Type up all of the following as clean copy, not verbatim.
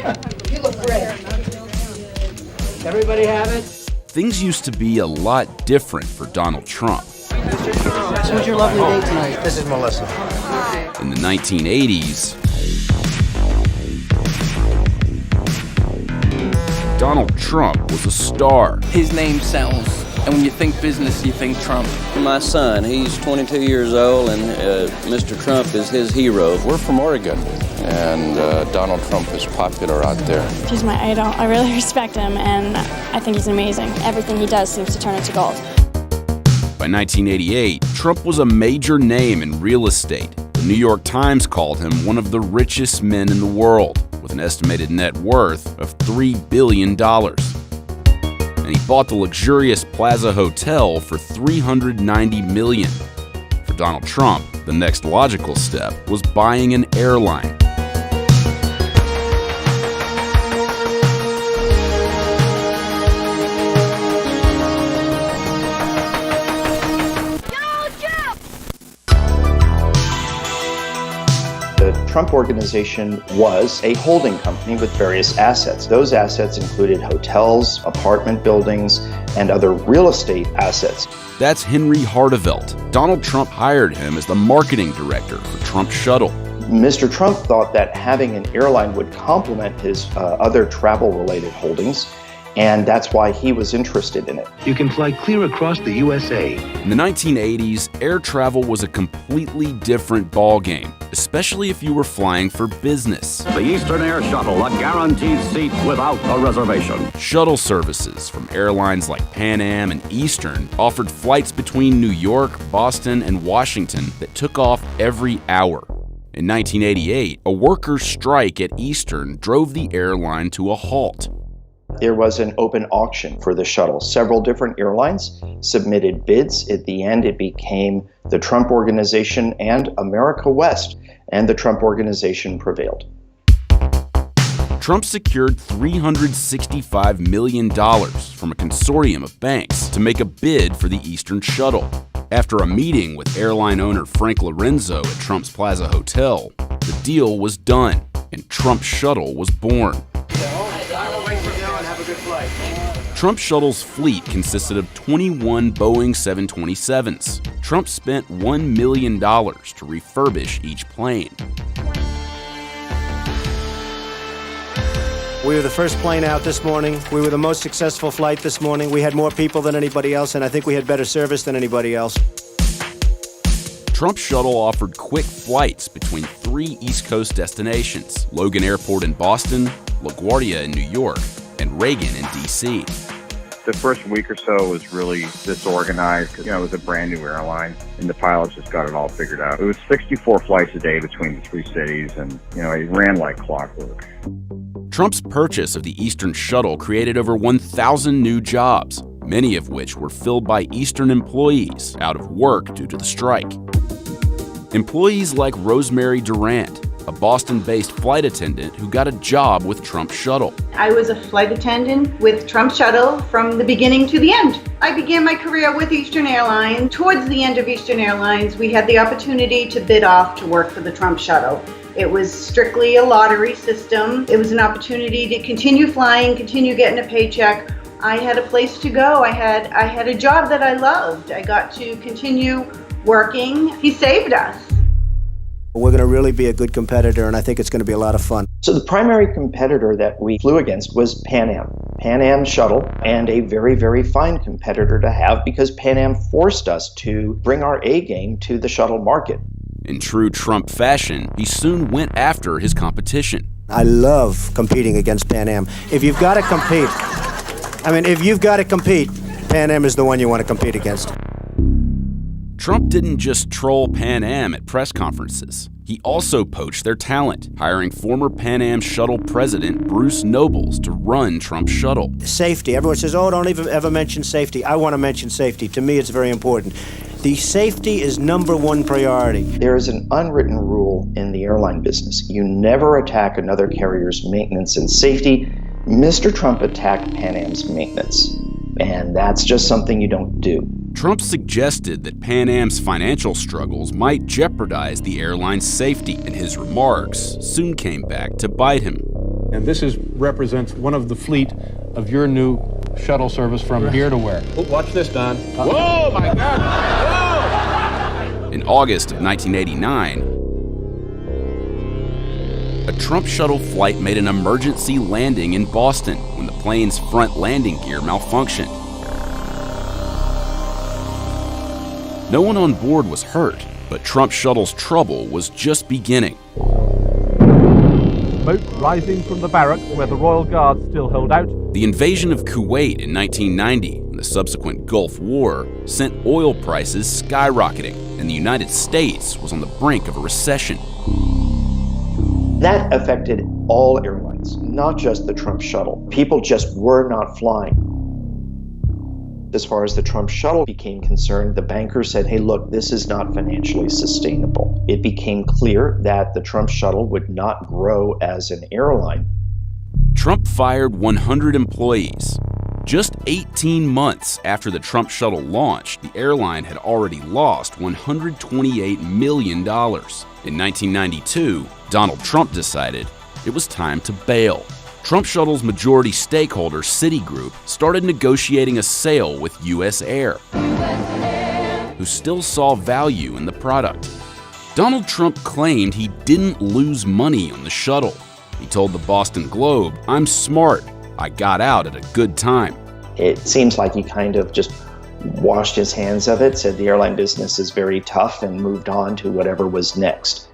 You look great. Everybody have it? Things used to be a lot different for Donald Trump. So what's your lovely date tonight? This is Melissa. In the 1980s, Donald Trump was a star. His name sells, and when you think business, you think Trump. My son, he's 22 years old, and Mr. Trump is his hero. We're from Oregon, and Donald Trump is popular out there. He's my idol. I really respect him, and I think he's amazing. Everything he does seems to turn into gold. By 1988, Trump was a major name in real estate. The New York Times called him one of the richest men in the world, with an estimated net worth of $3 billion. And he bought the luxurious Plaza Hotel for $390 million. For Donald Trump, the next logical step was buying an airline. The Trump Organization was a holding company with various assets. Those assets included hotels, apartment buildings, and other real estate assets. That's Henry Hardevelt. Donald Trump hired him as the marketing director for Trump Shuttle. Mr. Trump thought that having an airline would complement his other travel-related holdings, and that's why he was interested in it. You can fly clear across the USA. In the 1980s, air travel was a completely different ballgame, especially if you were flying for business. The Eastern Air Shuttle, a guaranteed seat without a reservation. Shuttle services from airlines like Pan Am and Eastern offered flights between New York, Boston, and Washington that took off every hour. In 1988, a workers' strike at Eastern drove the airline to a halt. There was an open auction for the shuttle. Several different airlines submitted bids. At the end, it became the Trump Organization and America West, and the Trump Organization prevailed. Trump secured $365 million from a consortium of banks to make a bid for the Eastern Shuttle. After a meeting with airline owner Frank Lorenzo at Trump's Plaza Hotel, the deal was done, and Trump Shuttle was born. Trump Shuttle's fleet consisted of 21 Boeing 727s. Trump spent $1 million to refurbish each plane. We were the first plane out this morning. We were the most successful flight this morning. We had more people than anybody else, and I think we had better service than anybody else. Trump Shuttle offered quick flights between 3 East Coast destinations: Logan Airport in Boston, LaGuardia in New York, and Reagan in D.C. The first week or so was really disorganized because, it was a brand new airline and the pilots just got it all figured out. It was 64 flights a day between the 3 cities and, it ran like clockwork. Trump's purchase of the Eastern Shuttle created over 1,000 new jobs, many of which were filled by Eastern employees out of work due to the strike. Employees like Rosemary Durant, a Boston-based flight attendant who got a job with Trump Shuttle. I was a flight attendant with Trump Shuttle from the beginning to the end. I began my career with Eastern Airlines. Towards the end of Eastern Airlines, we had the opportunity to bid off to work for the Trump Shuttle. It was strictly a lottery system. It was an opportunity to continue flying, continue getting a paycheck. I had a place to go. I had a job that I loved. I got to continue working. He saved us. We're going to really be a good competitor, and I think it's going to be a lot of fun. So the primary competitor that we flew against was Pan Am Shuttle, and a very, very fine competitor to have because Pan Am forced us to bring our A game to the shuttle market. In true Trump fashion, he soon went after his competition. I love competing against Pan Am. If you've got to compete, Pan Am is the one you want to compete against. Trump didn't just troll Pan Am at press conferences. He also poached their talent, hiring former Pan Am Shuttle president Bruce Nobles to run Trump Shuttle. Safety. Everyone says, don't even ever mention safety. I want to mention safety. To me, it's very important. The safety is number one priority. There is an unwritten rule in the airline business. You never attack another carrier's maintenance and safety. Mr. Trump attacked Pan Am's maintenance, and that's just something you don't do. Trump suggested that Pan Am's financial struggles might jeopardize the airline's safety, and his remarks soon came back to bite him. And this represents one of the fleet of your new shuttle service from here to where? Oh, watch this, Don. Whoa, my God! Whoa! In August of 1989, a Trump shuttle flight made an emergency landing in Boston when the plane's front landing gear malfunctioned. No one on board was hurt, but Trump shuttle's trouble was just beginning. Smoke rising from the barracks where the Royal Guards still hold out. The invasion of Kuwait in 1990 and the subsequent Gulf War sent oil prices skyrocketing, and the United States was on the brink of a recession. That affected all airlines, not just the Trump shuttle. People just were not flying. As far as the Trump shuttle became concerned, the bankers said, hey, look, this is not financially sustainable. It became clear that the Trump shuttle would not grow as an airline. Trump fired 100 employees. Just 18 months after the Trump shuttle launched, the airline had already lost $128 million. In 1992, Donald Trump decided it was time to bail. Trump shuttle's majority stakeholder, Citigroup, started negotiating a sale with US Air, who still saw value in the product. Donald Trump claimed he didn't lose money on the shuttle. He told the Boston Globe, "I'm smart. I got out at a good time." It seems like he kind of just washed his hands of it, said the airline business is very tough, and moved on to whatever was next.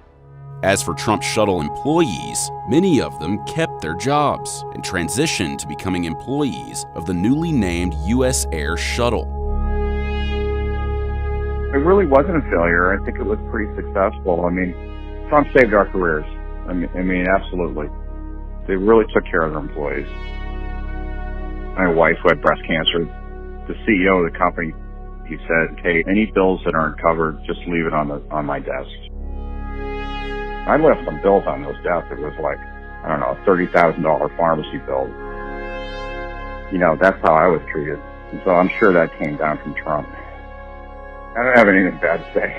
As for Trump shuttle employees, many of them kept their jobs and transitioned to becoming employees of the newly named US Air shuttle. It really wasn't a failure. I think it was pretty successful. I mean, Trump saved our careers. I mean, absolutely. They really took care of their employees. My wife, who had breast cancer, the CEO of the company, he said, hey, any bills that aren't covered, just leave it on my desk. I left some bills on those desks. It was like, I don't know, a $30,000 pharmacy bill. You know, that's how I was treated. And so I'm sure that came down from Trump. I don't have anything bad to say.